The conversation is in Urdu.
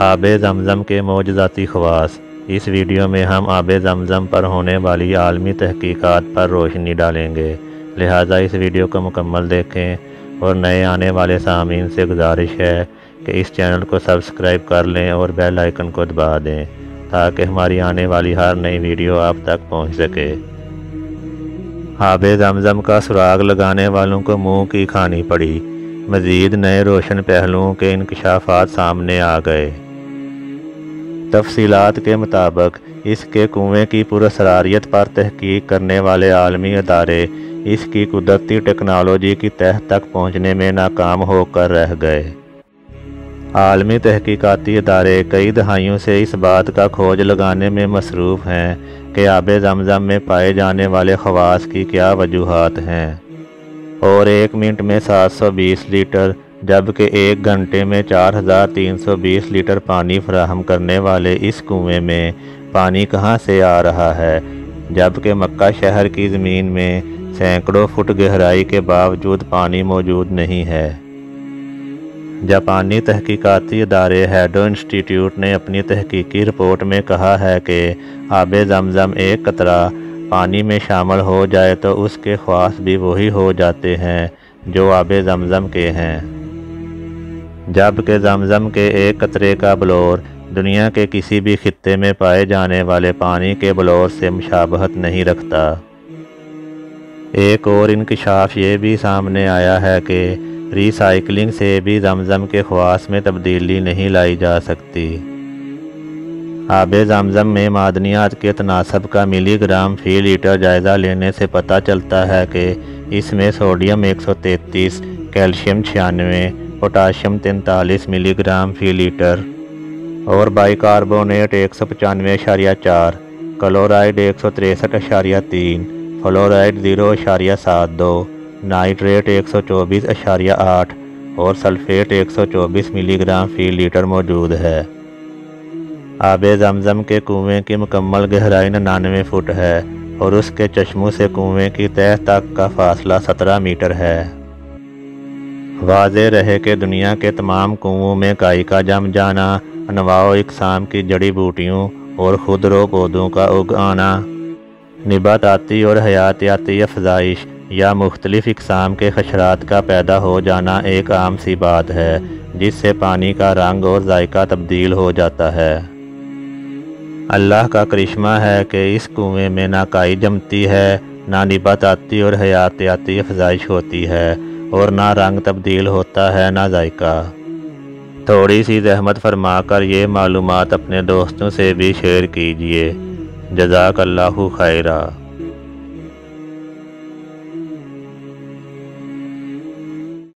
آب زمزم کے معجزاتی خواص۔ اس ویڈیو میں ہم آب زمزم پر ہونے والی عالمی تحقیقات پر روشنی ڈالیں گے، لہٰذا اس ویڈیو کو مکمل دیکھیں اور نئے آنے والے سامعین سے گزارش ہے کہ اس چینل کو سبسکرائب کر لیں اور بیل آئیکن کو دبا دیں تاکہ ہماری آنے والی ہر نئی ویڈیو آپ تک پہنچ سکے۔ آب زمزم کا سراغ لگانے والوں کو منہ کی کھانی پڑی، مزید نئے روشن پہلوؤں کے انکشافات سامنے آ گئے۔ تفصیلات کے مطابق اس کے کنویں کی پراسراریت پر تحقیق کرنے والے عالمی ادارے اس کی قدرتی ٹیکنالوجی کی تہہ تک پہنچنے میں ناکام ہو کر رہ گئے۔ عالمی تحقیقاتی ادارے کئی دہائیوں سے اس بات کا کھوج لگانے میں مصروف ہیں کہ آب زمزم میں پائے جانے والے خواص کی کیا وجوہات ہیں، اور 1 منٹ میں 720 لیٹر جبکہ 1 گھنٹے میں 4320 لیٹر پانی فراہم کرنے والے اس کنویں میں پانی کہاں سے آ رہا ہے، جبکہ مکہ شہر کی زمین میں سینکڑوں فٹ گہرائی کے باوجود پانی موجود نہیں ہے۔ جاپانی تحقیقاتی ادارے ہیڈو انسٹی ٹیوٹ نے اپنی تحقیقی رپورٹ میں کہا ہے کہ آب زمزم ایک قطرہ پانی میں شامل ہو جائے تو اس کے خواص بھی وہی ہو جاتے ہیں جو آب زمزم کے ہیں، جبکہ زمزم کے ایک قطرے کا بلور دنیا کے کسی بھی خطے میں پائے جانے والے پانی کے بلور سے مشابہت نہیں رکھتا۔ ایک اور انکشاف یہ بھی سامنے آیا ہے کہ ری سائیکلنگ سے بھی زمزم کے خواص میں تبدیلی نہیں لائی جا سکتی۔ آب زمزم میں معدنیات کے تناسب کا ملی گرام فی لیٹر جائزہ لینے سے پتہ چلتا ہے کہ اس میں سوڈیم 133، کیلشیم 96، پوٹاشیم 43 ملی گرام فی لیٹر اور by carbonate 195.4، chloride 163.3، fluoride 0.72، nitrate 124.8 اور سلفیٹ 124 ملی گرام فی لیٹر موجود ہے۔ آب زمزم کے کنویں کی مکمل گہرائی 99 فٹ ہے اور اس کے چشموں سے کنویں کی تہہ تک کا فاصلہ 17 میٹر ہے۔ واضح رہے کہ دنیا کے تمام کنووں میں کائی کا جم جانا، انواع و اقسام کی جڑی بوٹیوں اور خودرو پودوں کا اگ آنا، نباتاتی اور حیاتیاتی افزائش یا مختلف اقسام کے حشرات کا پیدا ہو جانا ایک عام سی بات ہے جس سے پانی کا رنگ اور ذائقہ تبدیل ہو جاتا ہے۔ اللہ کا کرشمہ ہے کہ اس کنویں میں نہ کائی جمتی ہے، نہ نباتاتی اور حیاتیاتی افزائش ہوتی ہے اور نہ رنگ تبدیل ہوتا ہے، نہ ذائقہ۔ تھوڑی سی زحمت فرما کر یہ معلومات اپنے دوستوں سے بھی شیئر کیجیے۔ جزاک اللہ خیرہ۔